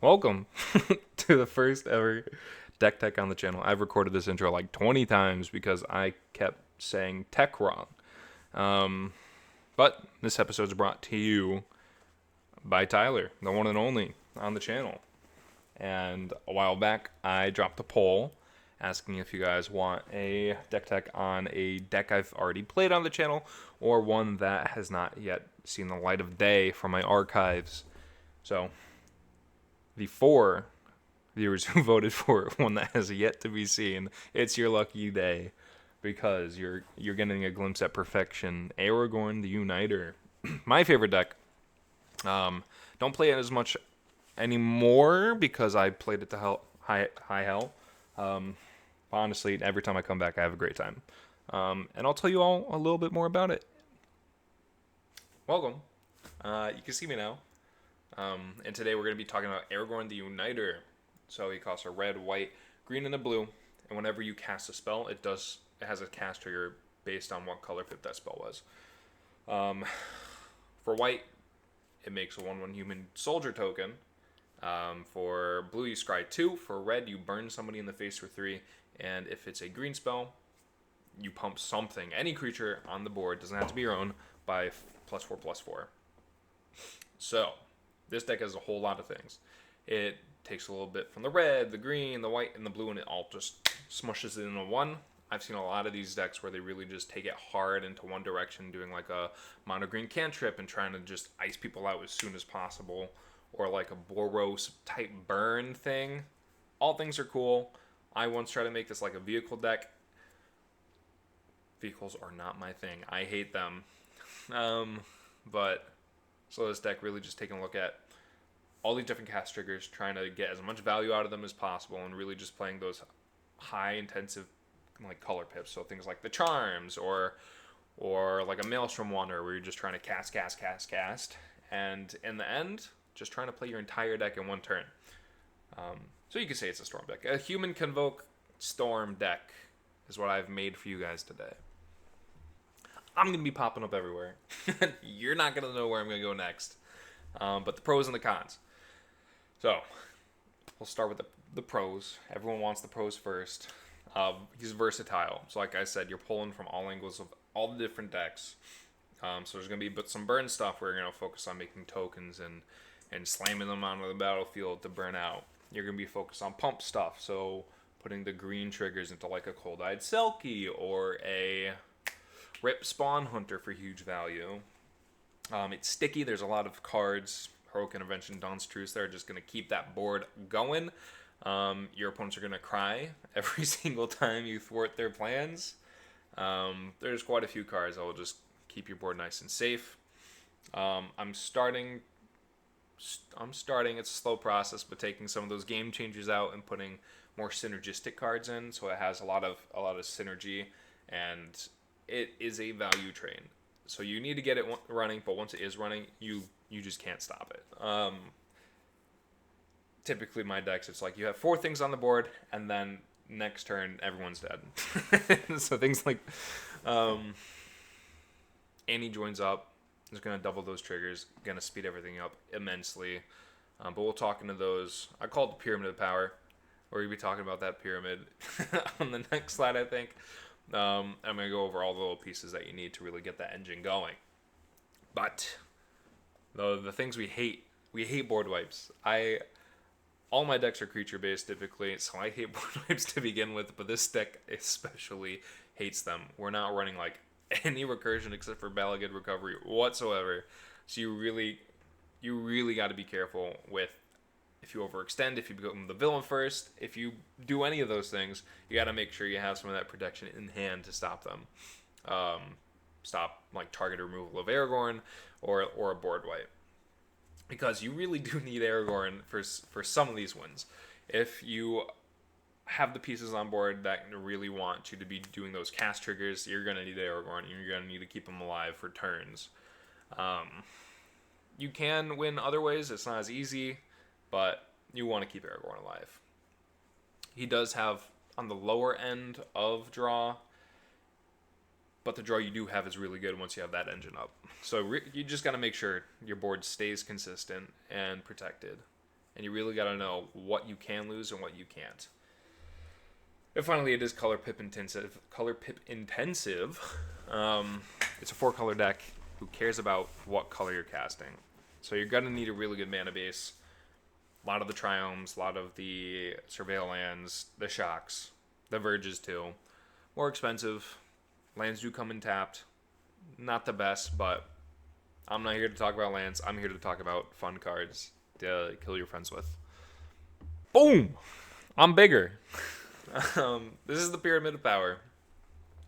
Welcome to the first ever Deck Tech on the channel. I've recorded this intro like 20 times because I kept saying tech wrong. Um, but this episode is brought to you by Tyler, the one and only on the channel. And a while back, I dropped a poll asking if you guys want a deck tech on a deck I've already played on the channel or one that has not yet seen the light of day from my archives. So the four viewers who voted for one that has yet to be seen, it's your lucky day because you're getting a glimpse at perfection. Aragorn the Uniter, my favorite deck. Don't play it as much anymore because I played it to high hell. Honestly, every time I come back, I have a great time. And I'll tell you all a little bit more about it. Welcome. You can see me now. And today we're going to be talking about Aragorn the Uniter. So he costs a red, white, green, and a blue. And whenever you cast a spell, it has a cast trigger based on what color pip that spell was. For white, it makes a 1/1 human soldier token. For blue, you scry 2. For red, you burn somebody in the face for 3. And if it's a green spell, you pump something, any creature on the board, doesn't have to be your own, by +4/+4. So, this deck has a whole lot of things. It takes a little bit from the red, the green, the white, and the blue, and it all just smushes it into one. I've seen a lot of these decks where they really just take it hard into one direction, doing like a mono green cantrip and trying to just ice people out as soon as possible, or like a Boros type burn thing. All things are cool. I once tried to make this like a vehicle deck. Vehicles are not my thing. I hate them. But so this deck really just taking a look at all these different cast triggers, trying to get as much value out of them as possible, and really just playing those high intensive like color pips. So things like the charms or like a Maelstrom Wanderer where you're just trying to cast, and in the end, just trying to play your entire deck in one turn. So you could say it's a storm deck. A human Convoke storm deck is what I've made for you guys today. I'm going to be popping up everywhere. You're not going to know where I'm going to go next. But the pros and the cons. So, we'll start with the pros. Everyone wants the pros first. He's versatile. So like I said, you're pulling from all angles of all the different decks. So there's going to be some burn stuff where you're going to focus on making tokens and slamming them onto the battlefield to burn out. You're going to be focused on pump stuff. So putting the green triggers into like a Cold-Eyed Selkie or a Rip Spawn Hunter for huge value. It's sticky. There's a lot of cards, Heroic Intervention, Dawn's Truce, that are just going to keep that board going. Your opponents are going to cry every single time you thwart their plans. There's quite a few cards that will just keep your board nice and safe. I'm starting. It's a slow process, but taking some of those game changers out and putting more synergistic cards in, so it has a lot of synergy, and it is a value train. So you need to get it running, but once it is running, you just can't stop it. Typically, my decks, it's like you have 4 things on the board, and then next turn, everyone's dead. So things like Annie joins up. Is going to double those triggers, going to speed everything up immensely. But we'll talk into those. I call it the Pyramid of Power. We're going to be talking about that pyramid on the next slide, I think. I'm going to go over all the little pieces that you need to really get that engine going. But the things we hate board wipes. All my decks are creature based typically, so I hate board wipes to begin with, but this deck especially hates them. We're not running like any recursion except for Balagid Recovery whatsoever. So you really got to be careful with if you overextend, if you become the villain first, if you do any of those things, you got to make sure you have some of that protection in hand to stop them. Stop like target removal of Aragorn or a board wipe. Because you really do need Aragorn for some of these wins. If you have the pieces on board that really want you to be doing those cast triggers, you're going to need Aragorn, and you're going to need to keep him alive for turns. You can win other ways. It's not as easy, but you want to keep Aragorn alive. He does have on the lower end of draw, but the draw you do have is really good once you have that engine up. So you just got to make sure your board stays consistent and protected. and you really got to know what you can lose and what you can't. And finally, it is color pip intensive. It's a 4-color deck. Who cares about what color you're casting? So you're gonna need a really good mana base. A lot of the Triomes, a lot of the Surveil lands, the Shocks, the Verges too. More expensive. Lands do come in tapped. Not the best, but I'm not here to talk about lands. I'm here to talk about fun cards to kill your friends with. Boom! I'm bigger. This is the Pyramid of Power.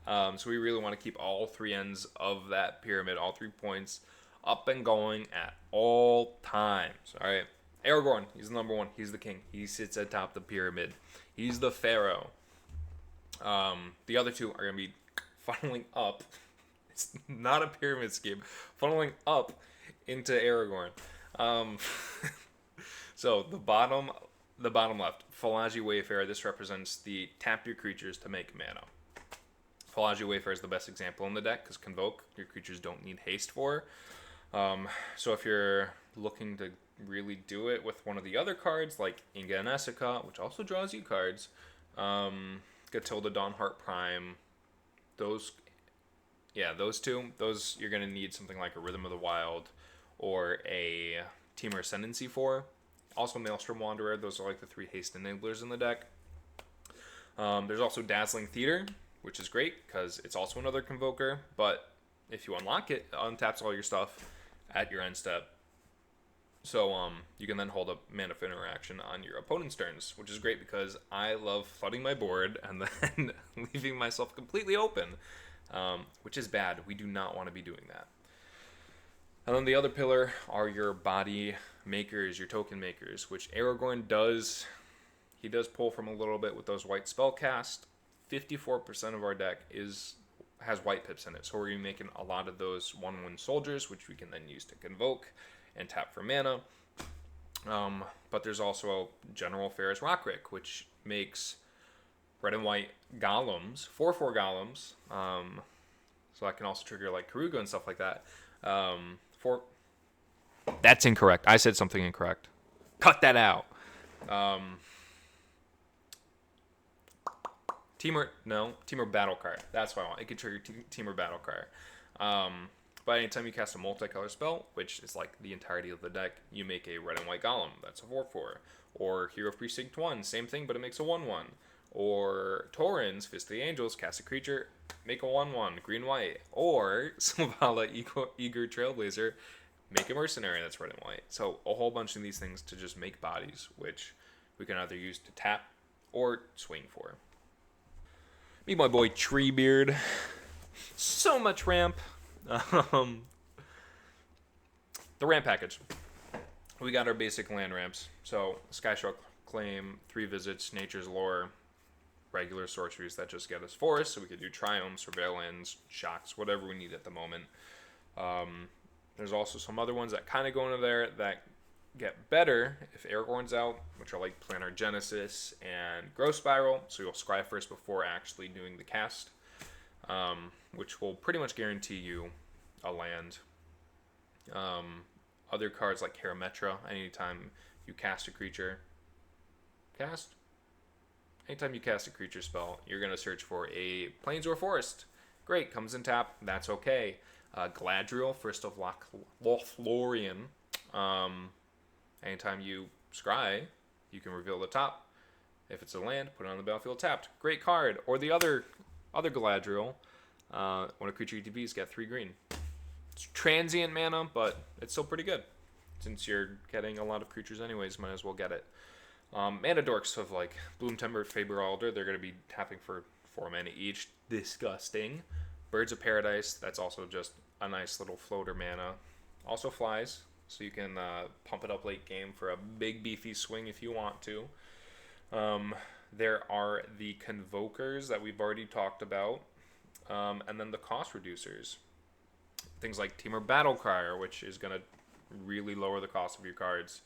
So we really want to keep all 3 ends of that pyramid, all 3 points, up and going at all times. All right. Aragorn, he's the number 1. He's the king. He sits atop the pyramid. He's the pharaoh. The other 2 are going to be funneling up. It's not a pyramid scheme. Funneling up into Aragorn. So the bottom left, Falaji Wayfarer. This represents the tap your creatures to make mana. Falaji Wayfarer is the best example in the deck because Convoke, your creatures don't need haste for. So if you're looking to really do it with one of the other cards, like Inga and Essica, which also draws you cards, Gatilda Dawnheart Prime, those 2, those you're going to need something like a Rhythm of the Wild or a Temur Ascendancy for. Also Maelstrom Wanderer, those are like the 3 haste enablers in the deck. There's also Dazzling Theater, which is great because it's also another Convoker, but if you unlock it, it untaps all your stuff at your end step. So you can then hold up mana for interaction on your opponent's turns, which is great because I love flooding my board and then leaving myself completely open, which is bad. We do not want to be doing that. And then the other pillar are your body makers, your token makers, which Aragorn does. He does pull from a little bit with those white spell cast. 54% of our deck has white pips in it, so we're going to be making a lot of those 1/1 soldiers, which we can then use to convoke and tap for mana. But there's also General Ferrous Rockrick, which makes red and white golems, 4/4 golems. So that can also trigger like Karuga and stuff like that. That's incorrect. I said something incorrect. Cut that out. Temur Battlecry. That's what I want. It can trigger Temur Battlecry. But anytime you cast a multicolor spell, which is like the entirety of the deck, you make a red and white golem. That's a 4/4. Or Hero of Precinct 1, same thing, but it makes a 1/1. Or Tauren's Fist of the Angels, cast a creature, make a 1/1, green-white. Or Selvala Eager Trailblazer, make a mercenary that's red and white. So a whole bunch of these things to just make bodies, which we can either use to tap or swing for. Meet my boy Treebeard. So much ramp. The ramp package. We got our basic land ramps. So Skystruck Claim, 3 visits, Nature's Lore, regular sorceries that just get us forest. So we could do Triomes, Surveillance, Shocks, whatever we need at the moment. There's also some other ones that kind of go into there that get better if Aragorn's out, which are like Planar Genesis and Growth Spiral. So you'll scry first before actually doing the cast, which will pretty much guarantee you a land. Other cards like Karametra, anytime you cast a creature, anytime you cast a creature spell, you're going to search for a plains or forest. Great, comes in tap, that's okay. Galadriel, First of Lothlorien. Anytime you scry, you can reveal the top. If it's a land, put it on the battlefield tapped. Great card. Or the other Galadriel, when a creature ETBs, get 3 green. It's transient mana, but it's still pretty good. Since you're getting a lot of creatures anyways, might as well get it. Mana dorks of like Bloomtember, Faber Alder, they're going to be tapping for 4 mana each. Disgusting. Birds of Paradise, that's also just a nice little floater mana. Also flies, so you can pump it up late game for a big beefy swing if you want to. There are the Convokers that we've already talked about, and then the cost reducers. Things like Temur Battlecry, which is going to really lower the cost of your cards.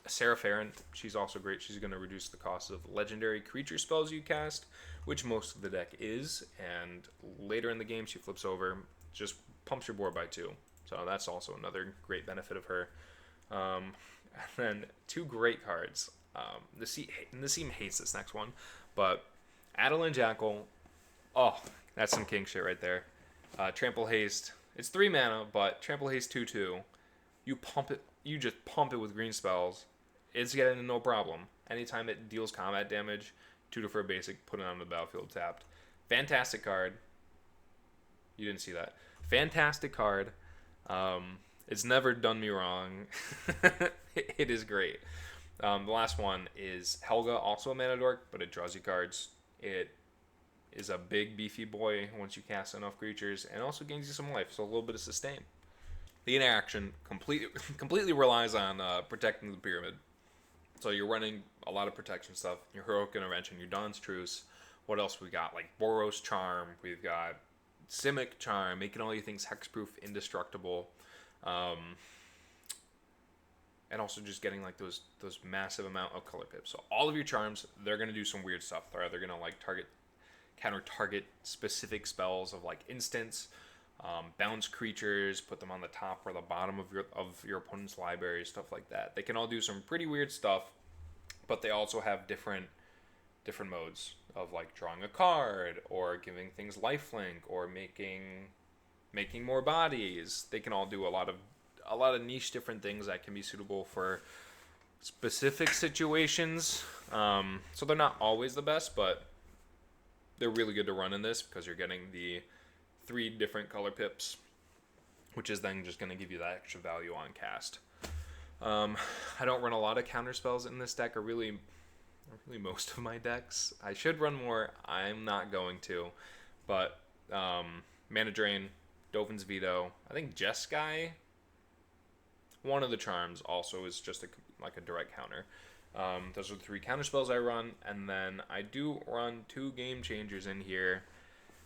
Sarah Ferrant, she's also great. She's going to reduce the cost of legendary creature spells you cast, which most of the deck is. And later in the game, she flips over, just pumps your board by 2. So that's also another great benefit of her. Um, and then two great cards. Nassim hates this next one, but Adeline Jackal. Oh, that's some king shit right there. Trample Haste. It's 3 mana, but Trample Haste 2/2. You pump it. You just pump it with green spells. It's getting no problem. Anytime it deals combat damage, 2 for a basic, put it on the battlefield tapped. Fantastic card. You didn't see that. Fantastic card. It's never done me wrong. It is great. The last one is Helga, also a mana dork, but it draws you cards. It is a big beefy boy once you cast enough creatures, and also gains you some life, so a little bit of sustain. The interaction completely relies on protecting the pyramid. So you're running a lot of protection stuff. Your Heroic Intervention, your Dawn's Truce. What else we got? Like Boros Charm. We've got Simic Charm, making all your things hexproof, indestructible. And also just getting like those massive amount of color pips. So all of your charms, they're going to do some weird stuff. They're either going to like counter target specific spells of like instants, bounce creatures, put them on the top or the bottom of your opponent's library, stuff like that. They can all do some pretty weird stuff, but they also have different modes of like drawing a card or giving things lifelink or making more bodies. They can all do a lot of niche different things that can be suitable for specific situations. So they're not always the best, but they're really good to run in this because you're getting the 3 different color pips, which is then just going to give you that extra value on cast. I don't run a lot of counter spells in this deck, or really most of my decks. I should run more. I'm not going to, but Mana Drain, Dovin's Veto. I think Jeskai, one of the charms, also is just a direct counter. Those are the 3 counter spells I run, and then I do run 2 game changers in here.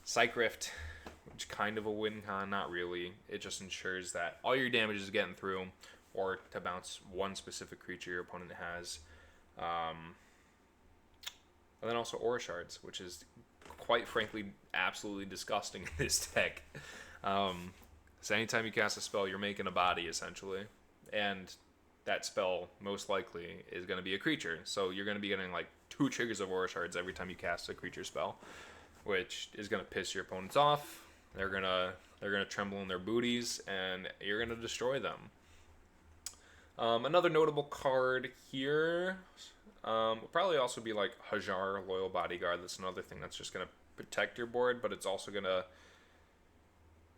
Psych Rift, which is kind of a win con, not really. It just ensures that all your damage is getting through, or to bounce one specific creature your opponent has. And then also Aura Shards, which is quite frankly absolutely disgusting in this deck. So anytime you cast a spell, you're making a body essentially, and that spell most likely is going to be a creature. So you're going to be getting like 2 triggers of Aura Shards every time you cast a creature spell, which is going to piss your opponents off. They're gonna tremble in their booties, and you're gonna destroy them. Another notable card here will probably also be like Hajar, Loyal Bodyguard. That's another thing that's just gonna protect your board, but it's also gonna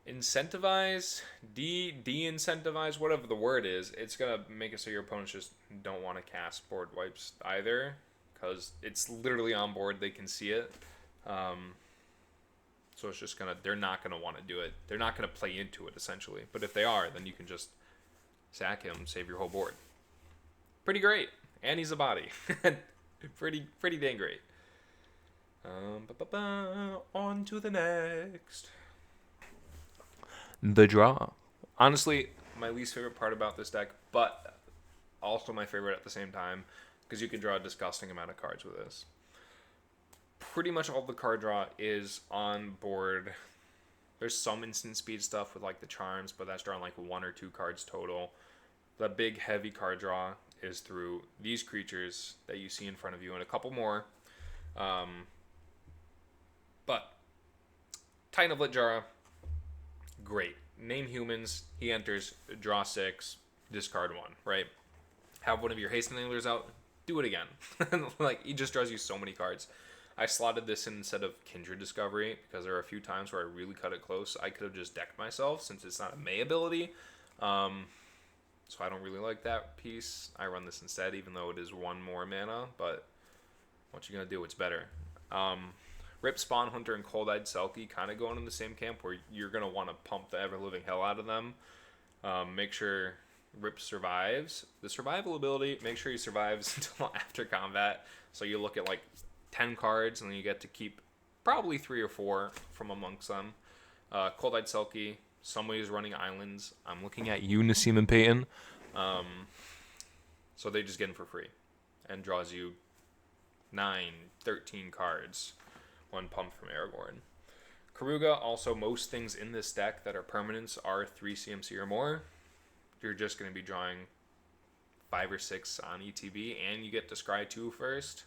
incentivize, de-incentivize, whatever the word is. It's gonna make it so your opponents just don't want to cast board wipes either, because it's literally on board. They can see it. So it's just they're not gonna want to do it. They're not gonna play into it essentially. But if they are, then you can just sack him, save your whole board. Pretty great. And he's a body. pretty dang great. On to the next. The draw. Honestly, my least favorite part about this deck, but also my favorite at the same time, because you can draw a disgusting amount of cards with this. Pretty much all the card draw is on board. There's some instant speed stuff with like the charms, but that's drawing like 1 or 2 cards total. The big heavy card draw is through these creatures that you see in front of you and a couple more. But Titan of Litjara, great. Name humans, he enters, draw 6, discard 1, right? Have one of your haste enablers out, do it again. Like, he just draws you so many cards. I slotted this in instead of Kindred Discovery because there are a few times where I really cut it close. I could have just decked myself since it's not a May ability. So I don't really like that piece. I run this instead, even though it is 1 more mana. But what you gonna do? It's better. Rip, Spawn Hunter, and Cold-Eyed Selkie kind of going in the same camp where you're gonna want to pump the ever-living hell out of them. Make sure Rip survives. The survival ability, make sure he survives until after combat. So you look at like 10 cards, and then you get to keep probably 3 or 4 from amongst them. Cold-Eyed Selkie, somebody's running islands. I'm looking at you, Nassim and Peyton. So they just get in for free and draws you 13 cards when pumped from Aragorn. Karuga, also most things in this deck that are permanents are 3 CMC or more. You're just going to be drawing 5 or 6 on ETB, and you get to scry 2 first.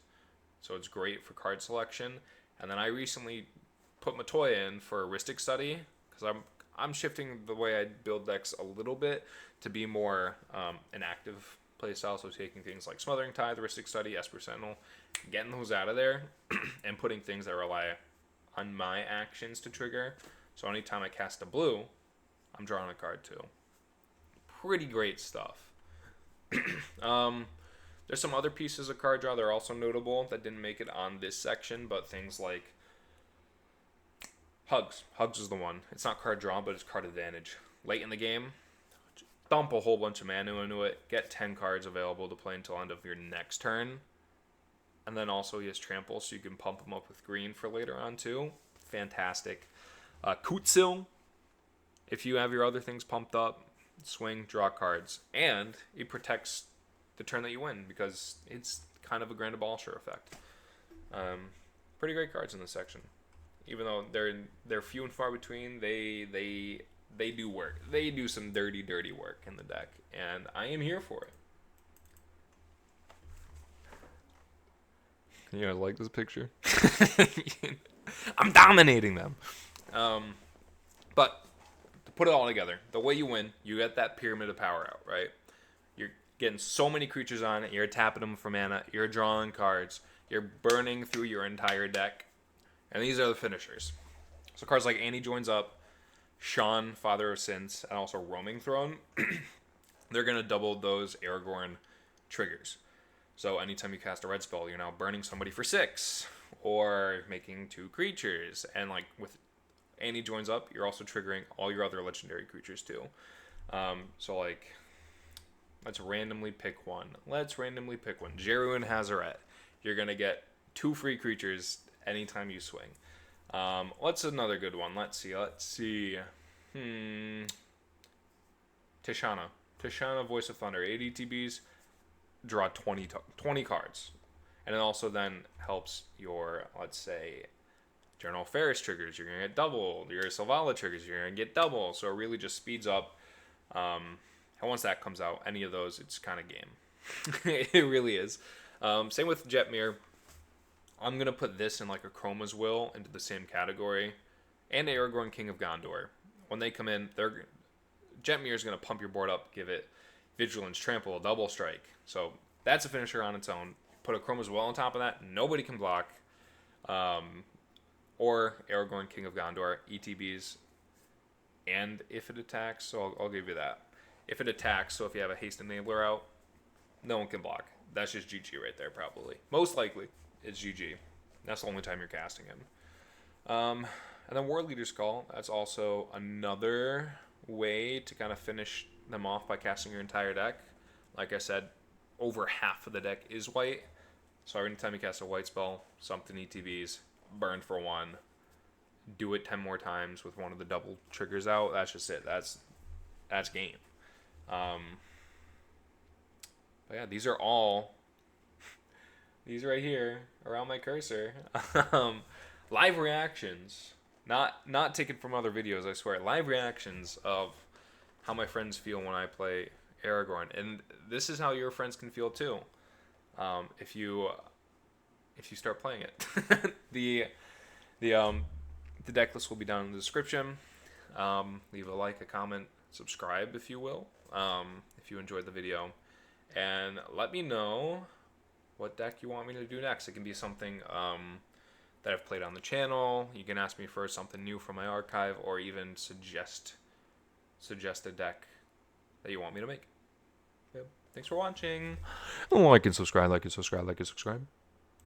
So it's great for card selection. And then I recently put Matoya in for Ristic Study, because I'm shifting the way I build decks a little bit to be more an active playstyle. So taking things like Smothering Tithe, Ristic Study, Esper Sentinel, getting those out of there, and putting things that rely on my actions to trigger. So anytime I cast a blue, I'm drawing a card too. Pretty great stuff. There's some other pieces of card draw that are also notable that didn't make it on this section, but things like Hugs. Hugs is the one. It's not card draw, but it's card advantage. Late in the game, dump a whole bunch of mana into it, get 10 cards available to play until end of your next turn. And then also he has Trample, so you can pump him up with green for later on too. Fantastic. Kutsil, if you have your other things pumped up, swing, draw cards. And it protects the turn that you win, because it's kind of a Grand Abolishur effect. Pretty great cards in this section. Even though they're few and far between, they do work. They do some dirty work in the deck, and I am here for it. You guys like this picture? I'm dominating them. But to put it all together, the way you win, you get that Pyramid of Power out, right? You're getting so many creatures on it. You're tapping them for mana. You're drawing cards. You're burning through your entire deck. And these are the finishers. So cards like Annie Joins Up, Sean, Father of Sins, and also Roaming Throne, they're going to double those Aragorn triggers. So anytime you cast a red spell, you're now burning somebody for 6, or making 2 creatures. And like with Annie Joins Up, you're also triggering all your other legendary creatures too. So like, let's randomly pick one. Jeru and Hazaret. You're going to get 2 free creatures anytime you swing. What's another good one? Let's see. Tishana, Voice of Thunder, 8 ETBs, draw 20 cards. And it also then helps your, let's say, Journal Ferris triggers, you're going to get double. Your Selvala triggers, you're going to get double. So it really just speeds up. And once that comes out, any of those, it's kind of game. It really is. Same with Jetmir. I'm going to put this and like a Chroma's Will into the same category. And Aragorn, King of Gondor. When they come in, Jetmir is going to pump your board up, give it Vigilance, Trample, Double Strike. So that's a finisher on its own. Put a Chroma's Will on top of that. Nobody can block. Or Aragorn, King of Gondor, ETBs. And if it attacks, so I'll give you that. If it attacks, so if you have a Haste Enabler out, no one can block. That's just GG right there, probably. Most likely, it's GG. That's the only time you're casting him. And then War Leader's Call. That's also another way to kind of finish them off by casting your entire deck. Like I said, over half of the deck is white. So anytime you cast a white spell, something ETBs, burn for 1. Do it 10 more times with one of the double triggers out. That's just it. That's game. But yeah, these are all... These right here, around my cursor. Live reactions. Not taken from other videos, I swear. Live reactions of how my friends feel when I play Aragorn. And this is how your friends can feel too. If you start playing it. The deck list will be down in the description. Leave a like, a comment, subscribe if you will. If you enjoyed the video. And let me know what deck you want me to do next. It can be something that I've played on the channel. You can ask me for something new from my archive, or even suggest a deck that you want me to make. Okay. Thanks for watching. Like and subscribe.